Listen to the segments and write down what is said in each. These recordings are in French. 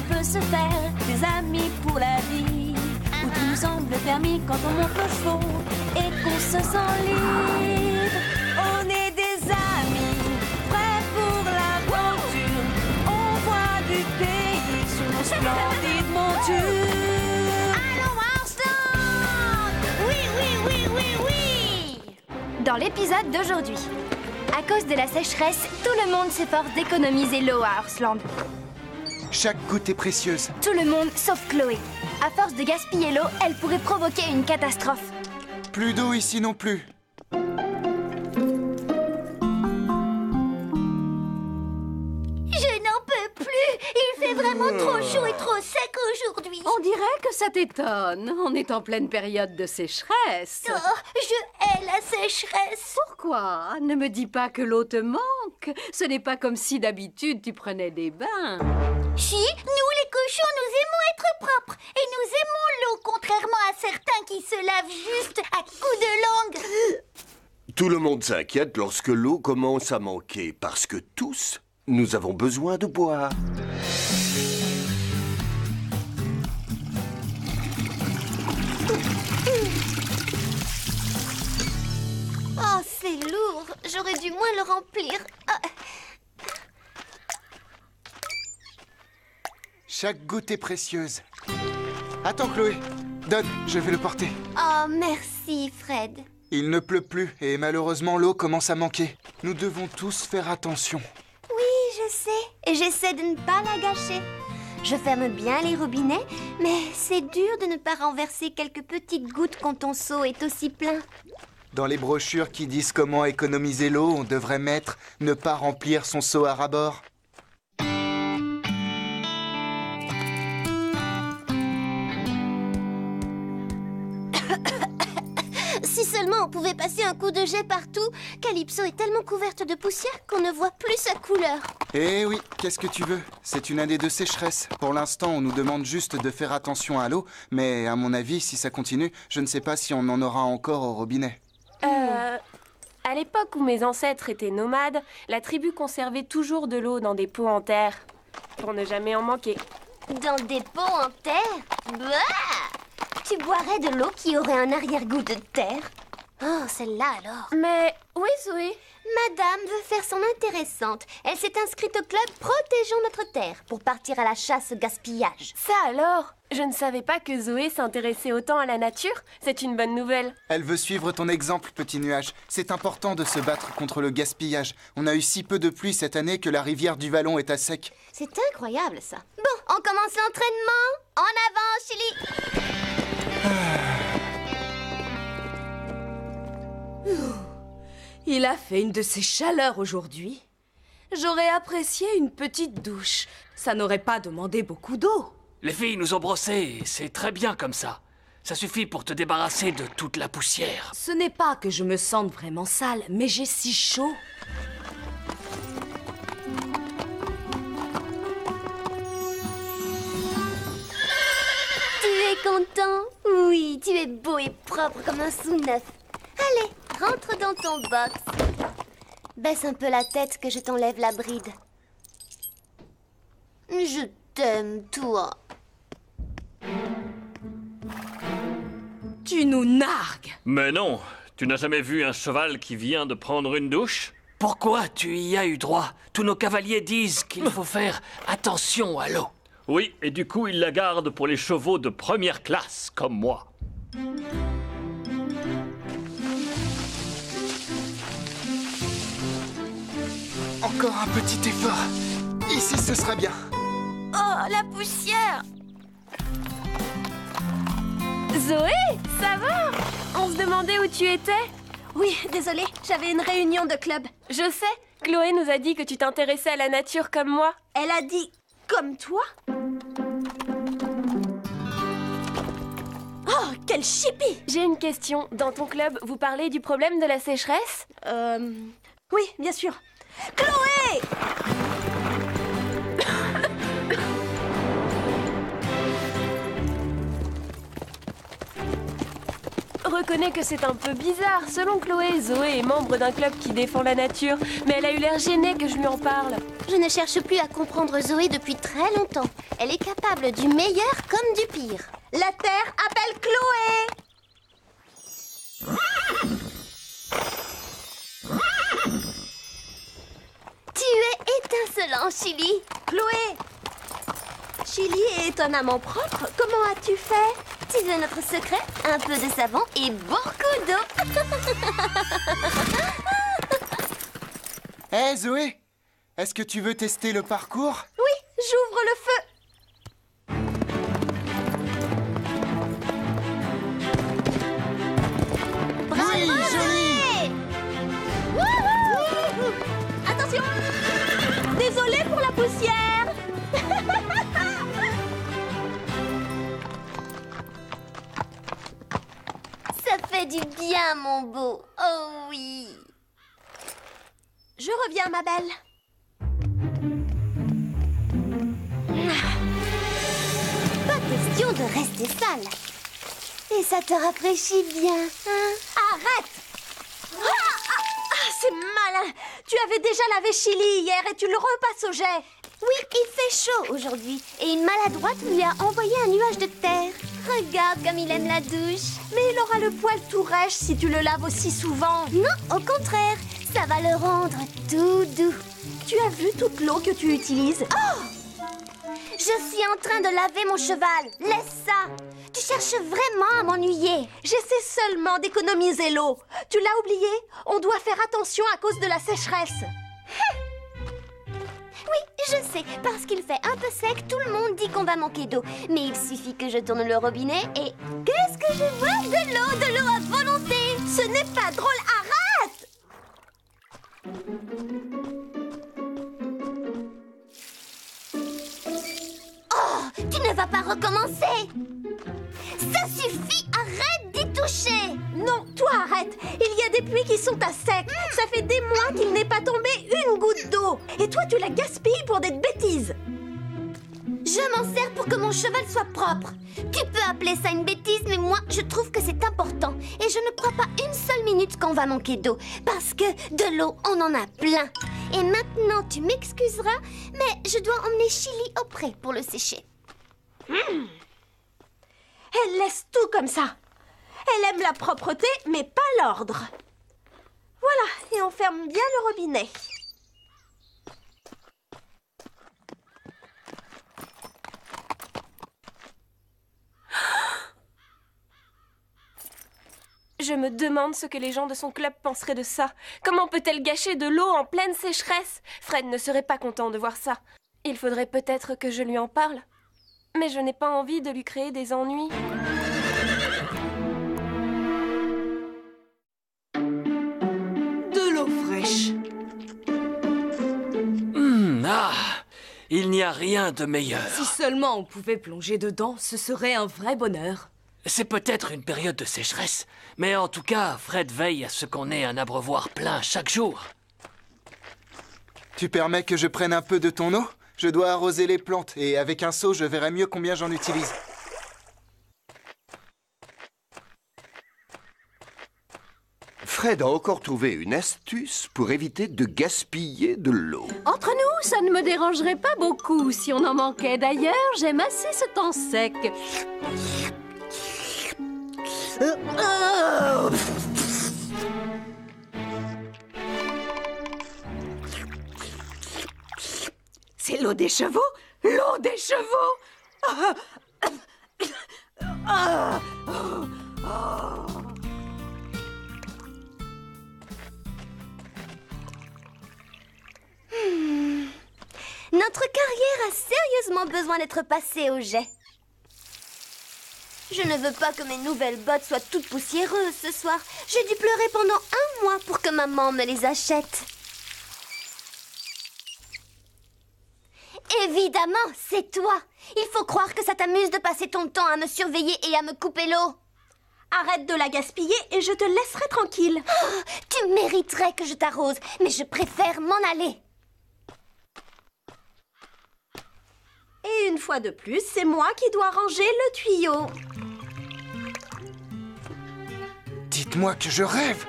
on peut se faire des amis pour la vie, où tout nous semble permis quand on monte nos chevaux et qu'on se sent libre. On est des amis, prêts pour l'aventure. On voit du pays sur nos splendides montures. Allons, Marston! Oui, oui, oui, oui, oui! Dans l'épisode d'aujourd'hui, à cause de la sécheresse, tout le monde s'efforce d'économiser l'eau à Horsland. Chaque goutte est précieuse. Tout le monde sauf Chloé. À force de gaspiller l'eau, elle pourrait provoquer une catastrophe. Plus d'eau ici non plus. Je n'en peux plus! Il fait vraiment trop chaud et trop sec aujourd'hui. On dirait que ça t'étonne. On est en pleine période de sécheresse. Oh, je hais la sécheresse. Pourquoi? Ne me dis pas que l'eau te manque. Ce n'est pas comme si d'habitude tu prenais des bains. Si, nous les cochons, nous aimons être propres. Et nous aimons l'eau, contrairement à certains qui se lavent juste à coups de langue. Tout le monde s'inquiète lorsque l'eau commence à manquer, parce que tous, nous avons besoin de boire. Oh, c'est lourd. J'aurais dû moins le remplir. Ah. Chaque goutte est précieuse. Attends, Chloé. Donne, je vais le porter. Oh, merci, Fred. Il ne pleut plus et malheureusement l'eau commence à manquer. Nous devons tous faire attention. Oui, je sais. Et j'essaie de ne pas la gâcher. Je ferme bien les robinets, mais c'est dur de ne pas renverser quelques petites gouttes quand ton seau est aussi plein. Dans les brochures qui disent comment économiser l'eau, on devrait mettre « Ne pas remplir son seau à ras-bord ». Si seulement on pouvait passer un coup de jet partout. Calypso est tellement couverte de poussière qu'on ne voit plus sa couleur. Eh oui, qu'est-ce que tu veux? C'est une année de sécheresse. Pour l'instant, on nous demande juste de faire attention à l'eau, mais à mon avis, si ça continue, je ne sais pas si on en aura encore au robinet. À l'époque où mes ancêtres étaient nomades, la tribu conservait toujours de l'eau dans des pots en terre, pour ne jamais en manquer. Dans des pots en terre? Bah! Tu boirais de l'eau qui aurait un arrière-goût de terre? Oh, celle-là alors. Mais oui, Zoé. Madame veut faire son intéressante. Elle s'est inscrite au club Protégeons notre terre pour partir à la chasse au gaspillage. Ça alors? Je ne savais pas que Zoé s'intéressait autant à la nature. C'est une bonne nouvelle. Elle veut suivre ton exemple, petit nuage. C'est important de se battre contre le gaspillage. On a eu si peu de pluie cette année que la rivière du Vallon est à sec. C'est incroyable, ça. Bon, on commence l'entraînement. En avant, Chili. Il a fait une de ces chaleurs aujourd'hui. J'aurais apprécié une petite douche. Ça n'aurait pas demandé beaucoup d'eau. Les filles nous ont brossés, c'est très bien comme ça. Ça suffit pour te débarrasser de toute la poussière. Ce n'est pas que je me sente vraiment sale, mais j'ai si chaud. Tu es content? Oui, tu es beau et propre comme un sous-neuf. Allez, rentre dans ton box. Baisse un peu la tête que je t'enlève la bride. Je t'aime, toi. Tu nous nargues. Mais non, tu n'as jamais vu un cheval qui vient de prendre une douche? Pourquoi tu y as eu droit? Tous nos cavaliers disent qu'il faut faire attention à l'eau. Oui, et du coup, ils la gardent pour les chevaux de première classe, comme moi. Encore un petit effort. Ici, ce sera bien. Oh, la poussière! Zoé, ça va? On se demandait où tu étais. Oui, désolée, j'avais une réunion de club. Je sais, Chloé nous a dit que tu t'intéressais à la nature comme moi. Elle a dit « comme toi ». Oh, quel chippie! J'ai une question. Dans ton club, vous parlez du problème de la sécheresse? Oui, bien sûr. Chloé! Reconnais que c'est un peu bizarre. Selon Chloé, Zoé est membre d'un club qui défend la nature, mais elle a eu l'air gênée que je lui en parle. Je ne cherche plus à comprendre Zoé depuis très longtemps. Elle est capable du meilleur comme du pire. La Terre appelle Chloé! Tu es étincelant, Chili. Chloé! Chili est étonnamment propre. Comment as-tu fait? Tu veux notre secret? Un peu de savon et beaucoup d'eau. Hé Zoé, est-ce que tu veux tester le parcours? Oui, j'ouvre le feu. Oui, joli! Wouhou! Attention! Désolée pour la poussière! Ça fait du bien, mon beau. Oh oui. Je reviens, ma belle. Pas question de rester sale. Et ça te rafraîchit bien, hein? Arrête! C'est malin! Tu avais déjà lavé Chili hier et tu le repasses au jet. Oui, il fait chaud aujourd'hui. Et une maladroite lui a envoyé un nuage de terre. Regarde comme il aime la douche. Mais il aura le poil tout rêche si tu le laves aussi souvent. Non, au contraire. Ça va le rendre tout doux. Tu as vu toute l'eau que tu utilises? Oh! Je suis en train de laver mon cheval. Laisse ça. Tu cherches vraiment à m'ennuyer. J'essaie seulement d'économiser l'eau. Tu l'as oublié? On doit faire attention à cause de la sécheresse. Oui, je sais. Parce qu'il fait un peu sec, tout le monde dit qu'on va manquer d'eau. Mais il suffit que je tourne le robinet et... Qu'est-ce que je vois? De l'eau à volonté. Ce n'est pas drôle. Arrête! Oh, tu ne vas pas recommencer. Ça suffit, arrête d'y toucher. Non, toi arrête. Il y a des puits qui sont à sec. Ça fait des mois qu'il n'est pas tombé une goutte d'eau. Et toi, tu la gaspilles pour des bêtises. Je m'en sers pour que mon cheval soit propre. Tu peux appeler ça une bêtise, mais moi, je trouve que c'est important. Et je ne crois pas une seule minute qu'on va manquer d'eau. Parce que de l'eau, on en a plein. Et maintenant, tu m'excuseras, mais je dois emmener Chili au pré pour le sécher. Elle laisse tout comme ça. Elle aime la propreté, mais pas l'ordre. Voilà, et on ferme bien le robinet. Je me demande ce que les gens de son club penseraient de ça. Comment peut-elle gâcher de l'eau en pleine sécheresse? Fred ne serait pas content de voir ça. Il faudrait peut-être que je lui en parle. Mais je n'ai pas envie de lui créer des ennuis. De l'eau fraîche. Il n'y a rien de meilleur. Si seulement on pouvait plonger dedans, ce serait un vrai bonheur. C'est peut-être une période de sécheresse, mais en tout cas, Fred veille à ce qu'on ait un abreuvoir plein chaque jour. Tu permets que je prenne un peu de ton eau? Je dois arroser les plantes, et avec un seau, je verrai mieux combien j'en utilise. Fred a encore trouvé une astuce pour éviter de gaspiller de l'eau. Entre nous, ça ne me dérangerait pas beaucoup si on en manquait. D'ailleurs, j'aime assez ce temps sec. C'est l'eau des chevaux? L'eau des chevaux! Notre carrière a sérieusement besoin d'être passée au jet. Je ne veux pas que mes nouvelles bottes soient toutes poussiéreuses ce soir. J'ai dû pleurer pendant un mois pour que maman me les achète. Évidemment, c'est toi. Il faut croire que ça t'amuse de passer ton temps à me surveiller et à me couper l'eau. Arrête de la gaspiller et je te laisserai tranquille. Oh, tu mériterais que je t'arrose, mais je préfère m'en aller. Et une fois de plus, c'est moi qui dois ranger le tuyau. Moi que je rêve!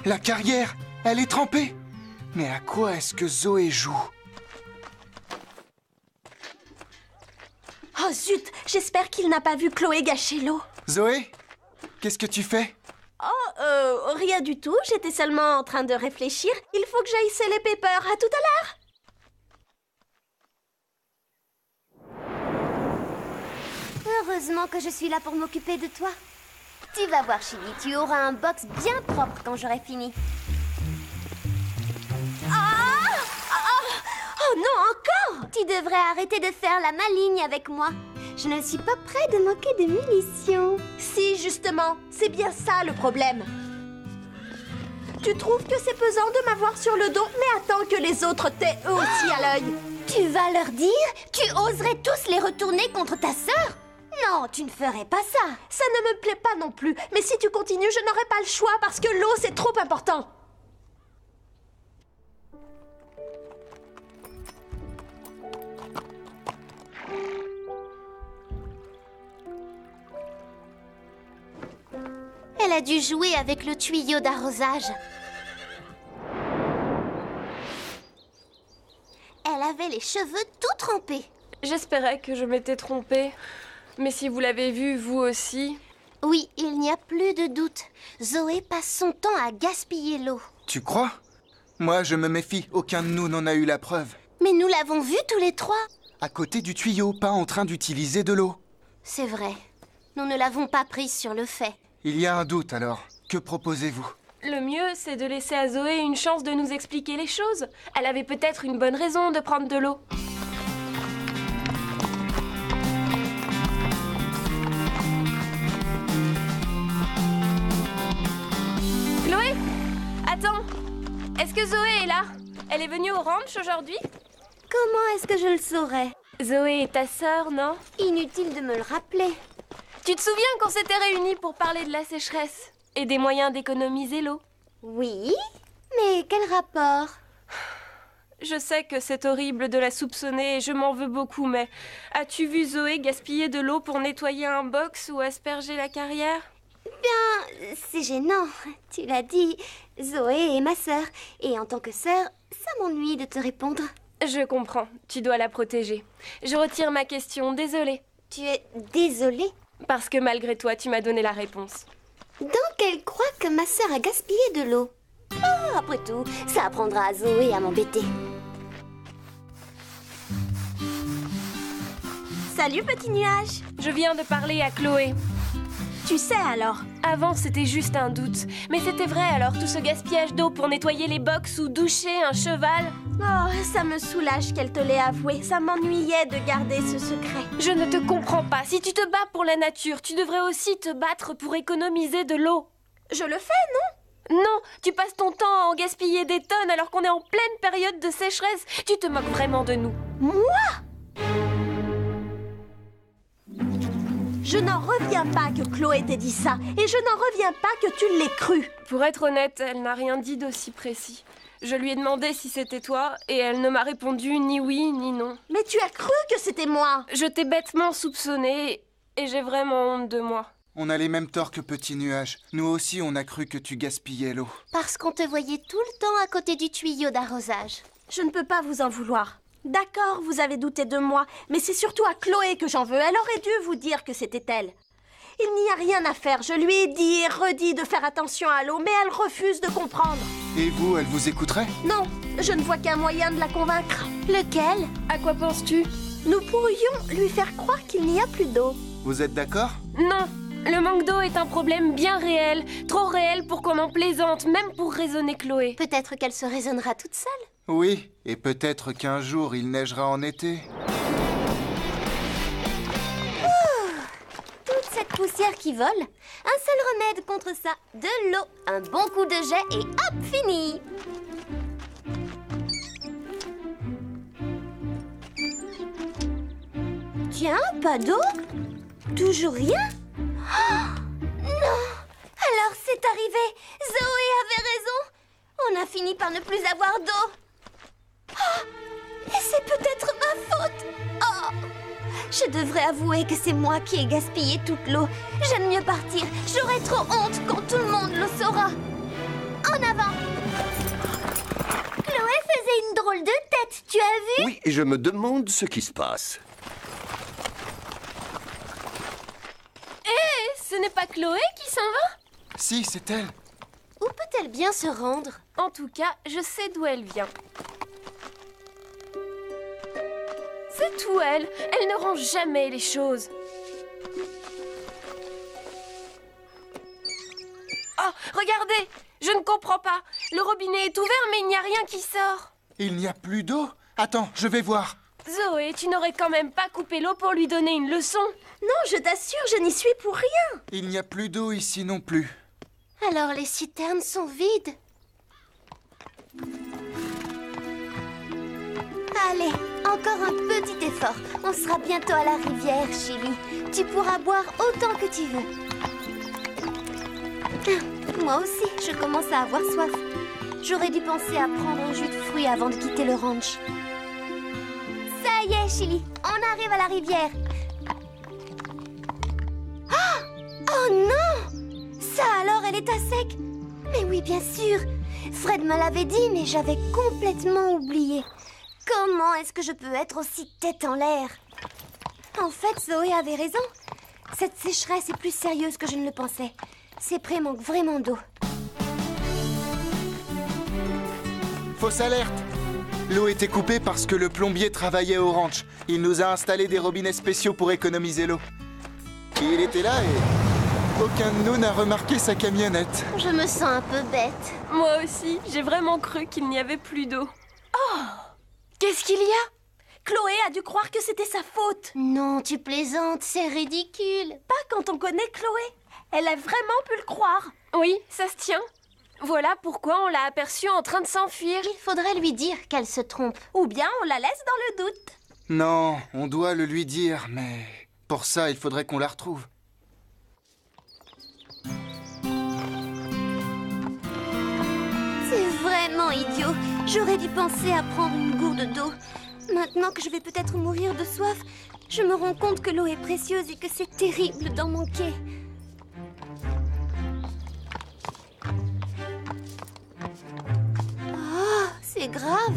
La carrière, elle est trempée! Mais à quoi est-ce que Zoé joue? Oh zut, j'espère qu'il n'a pas vu Chloé gâcher l'eau. Zoé, qu'est-ce que tu fais? Oh, rien du tout, j'étais seulement en train de réfléchir. Il faut que j'aille sceller Pepper, à tout à l'heure. Heureusement que je suis là pour m'occuper de toi. Tu vas voir, Chili, tu auras un box bien propre quand j'aurai fini. Oh non, encore! Tu devrais arrêter de faire la maligne avec moi. Je ne suis pas près de manquer de munitions. Si, justement, c'est bien ça le problème. Tu trouves que c'est pesant de m'avoir sur le dos, mais attends que les autres t'aient eux aussi à l'œil. Tu vas leur dire? Tu oserais tous les retourner contre ta sœur? Non, tu ne ferais pas ça. Ça ne me plaît pas non plus, mais si tu continues, je n'aurai pas le choix parce que l'eau, c'est trop important. Elle a dû jouer avec le tuyau d'arrosage. Elle avait les cheveux tout trempés. J'espérais que je m'étais trompée. Mais si vous l'avez vu, vous aussi... Oui, il n'y a plus de doute. Zoé passe son temps à gaspiller l'eau. Tu crois? Moi, je me méfie. Aucun de nous n'en a eu la preuve. Mais nous l'avons vue tous les trois. À côté du tuyau, pas en train d'utiliser de l'eau. C'est vrai. Nous ne l'avons pas prise sur le fait. Il y a un doute alors. Que proposez-vous? Le mieux, c'est de laisser à Zoé une chance de nous expliquer les choses. Elle avait peut-être une bonne raison de prendre de l'eau. Chloé? Attends. Est-ce que Zoé est là? Elle est venue au ranch aujourd'hui? Comment est-ce que je le saurais? Zoé est ta sœur, non? Inutile de me le rappeler. Tu te souviens qu'on s'était réunis pour parler de la sécheresse et des moyens d'économiser l'eau? Oui, mais quel rapport? Je sais que c'est horrible de la soupçonner et je m'en veux beaucoup, mais as-tu vu Zoé gaspiller de l'eau pour nettoyer un box ou asperger la carrière? Bien, c'est gênant. Tu l'as dit, Zoé est ma sœur. Et en tant que sœur, ça m'ennuie de te répondre. Je comprends, tu dois la protéger. Je retire ma question, désolée. Tu es désolée? Parce que malgré toi, tu m'as donné la réponse. Donc elle croit que ma sœur a gaspillé de l'eau. Oh, après tout, ça apprendra à Zoé à m'embêter. Salut, petit nuage. Je viens de parler à Chloé. Tu sais alors? Avant, c'était juste un doute. Mais c'était vrai alors, tout ce gaspillage d'eau pour nettoyer les box ou doucher un cheval. Oh, ça me soulage qu'elle te l'ait avoué. Ça m'ennuyait de garder ce secret. Je ne te comprends pas. Si tu te bats pour la nature, tu devrais aussi te battre pour économiser de l'eau. Je le fais, non? Non, tu passes ton temps à en gaspiller des tonnes alors qu'on est en pleine période de sécheresse. Tu te moques vraiment de nous. Moi? Je n'en reviens pas que Chloé t'ait dit ça. Et je n'en reviens pas que tu l'aies cru. Pour être honnête, elle n'a rien dit d'aussi précis. Je lui ai demandé si c'était toi et elle ne m'a répondu ni oui ni non. Mais tu as cru que c'était moi? Je t'ai bêtement soupçonné et j'ai vraiment honte de moi. On a les mêmes torts que Petit Nuage. Nous aussi, on a cru que tu gaspillais l'eau. Parce qu'on te voyait tout le temps à côté du tuyau d'arrosage. Je ne peux pas vous en vouloir. D'accord, vous avez douté de moi, mais c'est surtout à Chloé que j'en veux. Elle aurait dû vous dire que c'était elle. Il n'y a rien à faire. Je lui ai dit et redit de faire attention à l'eau, mais elle refuse de comprendre. Et vous, elle vous écouterait? Non, je ne vois qu'un moyen de la convaincre. Lequel? À quoi penses-tu? Nous pourrions lui faire croire qu'il n'y a plus d'eau. Vous êtes d'accord? Non, le manque d'eau est un problème bien réel. Trop réel pour qu'on en plaisante, même pour raisonner Chloé. Peut-être qu'elle se raisonnera toute seule. Oui, et peut-être qu'un jour il neigera en été. Toute cette poussière qui vole, un seul remède contre ça, de l'eau. Un bon coup de jet et hop, fini. Tiens, pas d'eau? Toujours rien? Oh, non! Alors c'est arrivé. Zoé avait raison. On a fini par ne plus avoir d'eau. Oh, et c'est C'est peut-être ma faute. Oh! Je devrais avouer que c'est moi qui ai gaspillé toute l'eau. J'aime mieux partir. J'aurai trop honte quand tout le monde le saura. En avant! Chloé faisait une drôle de tête, tu as vu? Oui, et je me demande ce qui se passe. Ce n'est pas Chloé qui s'en va? Si, c'est elle. Où peut-elle bien se rendre? En tout cas, je sais d'où elle vient. C'est tout elle. Elle ne range jamais les choses. Oh, regardez! Je ne comprends pas. Le robinet est ouvert, mais il n'y a rien qui sort. Il n'y a plus d'eau? Attends, je vais voir. Zoé, tu n'aurais quand même pas coupé l'eau pour lui donner une leçon? Non, je t'assure, je n'y suis pour rien. Il n'y a plus d'eau ici non plus. Alors les citernes sont vides. Allez, encore un petit effort. On sera bientôt à la rivière, Chili. Tu pourras boire autant que tu veux. Moi aussi, je commence à avoir soif. J'aurais dû penser à prendre un jus de fruits avant de quitter le ranch. Ça y est, Chili, on arrive à la rivière. Oh non! Ça alors, elle est à sec. Mais oui, bien sûr. Fred me l'avait dit, mais j'avais complètement oublié. Comment est-ce que je peux être aussi tête en l'air? En fait, Zoé avait raison. Cette sécheresse est plus sérieuse que je ne le pensais. Ces prés manquent vraiment d'eau. Fausse alerte! L'eau était coupée parce que le plombier travaillait au ranch. Il nous a installé des robinets spéciaux pour économiser l'eau. Il était là et aucun de nous n'a remarqué sa camionnette. Je me sens un peu bête. Moi aussi, j'ai vraiment cru qu'il n'y avait plus d'eau. Oh! Qu'est-ce qu'il y a? Chloé a dû croire que c'était sa faute. Non, tu plaisantes, c'est ridicule. Pas quand on connaît Chloé. Elle a vraiment pu le croire. Oui, ça se tient. Voilà pourquoi on l'a aperçue en train de s'enfuir. Il faudrait lui dire qu'elle se trompe. Ou bien on la laisse dans le doute. Non, on doit le lui dire, mais pour ça, il faudrait qu'on la retrouve. C'est vraiment idiot. J'aurais dû penser à prendre une gourde d'eau. Maintenant que je vais peut-être mourir de soif, je me rends compte que l'eau est précieuse et que c'est terrible d'en manquer. Oh, c'est grave.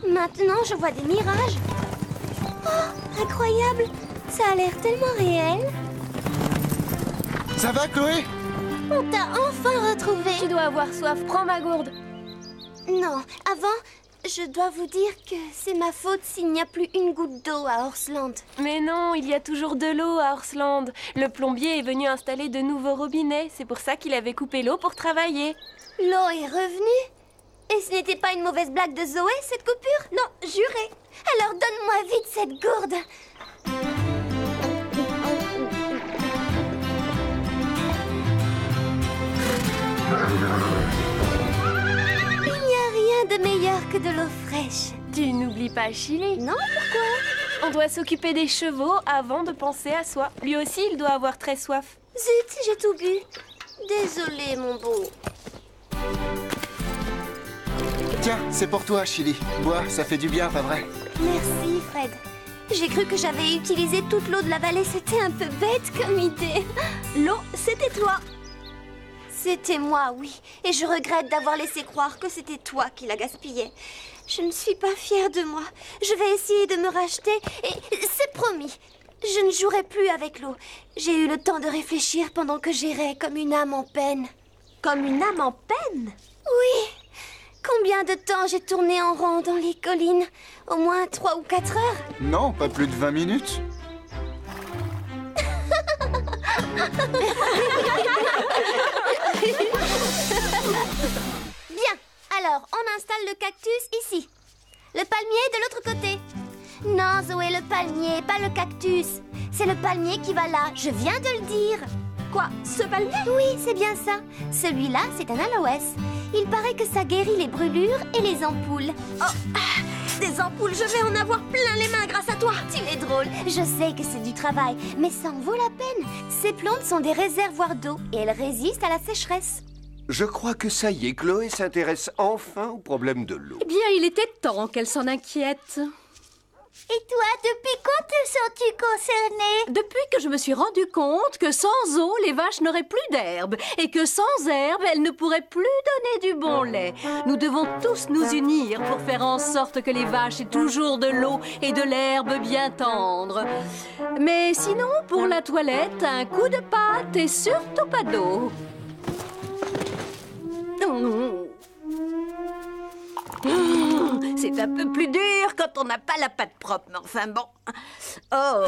Maintenant, je vois des mirages. Oh, incroyable. Ça a l'air tellement réel. Ça va, Chloé? On t'a enfin retrouvé. Tu dois avoir soif. Prends ma gourde. Non, avant, je dois vous dire que c'est ma faute s'il n'y a plus une goutte d'eau à Horseland. Mais non, il y a toujours de l'eau à Horseland. Le plombier est venu installer de nouveaux robinets. C'est pour ça qu'il avait coupé l'eau pour travailler. L'eau est revenue? Et ce n'était pas une mauvaise blague de Zoé, cette coupure? Non, juré. Alors donne-moi vite cette gourde. Il n'y a rien de meilleur que de l'eau fraîche. Tu n'oublies pas Chili? Non, pourquoi? On doit s'occuper des chevaux avant de penser à soi. Lui aussi, il doit avoir très soif. Zut, j'ai tout bu. Désolé, mon beau. Tiens, c'est pour toi, Chili. Bois, ça fait du bien, pas vrai? Merci, Fred. J'ai cru que j'avais utilisé toute l'eau de la vallée. C'était un peu bête comme idée. L'eau, c'était toi. C'était moi, oui. Et je regrette d'avoir laissé croire que c'était toi qui la gaspillais. Je ne suis pas fière de moi. Je vais essayer de me racheter et c'est promis. Je ne jouerai plus avec l'eau. J'ai eu le temps de réfléchir pendant que j'errais comme une âme en peine. Comme une âme en peine? Oui. Combien de temps j'ai tourné en rond dans les collines? Au moins 3 ou 4 heures? Non, pas plus de 20 minutes. Bien, alors on installe le cactus ici. Le palmier de l'autre côté. Non, Zoé, le palmier, pas le cactus. C'est le palmier qui va là, je viens de le dire. Quoi, ce palmier? Oui, c'est bien ça. Celui-là, c'est un aloès. Il paraît que ça guérit les brûlures et les ampoules. Oh, des ampoules, je vais en avoir plein les mains grâce à toi. Tu es drôle. Je sais que c'est du travail, mais ça en vaut la peine. Ces plantes sont des réservoirs d'eau et elles résistent à la sécheresse. Je crois que ça y est, Chloé s'intéresse enfin au problème de l'eau. Eh bien, il était temps qu'elle s'en inquiète. Et toi, depuis quand te sens-tu concernée? Depuis que je me suis rendu compte que sans eau, les vaches n'auraient plus d'herbe et que sans herbe, elles ne pourraient plus donner du bon lait. Nous devons tous nous unir pour faire en sorte que les vaches aient toujours de l'eau et de l'herbe bien tendre. Mais sinon, pour la toilette, un coup de pâte et surtout pas d'eau. C'est un peu plus dur quand on n'a pas la pâte propre, mais enfin bon. Oh.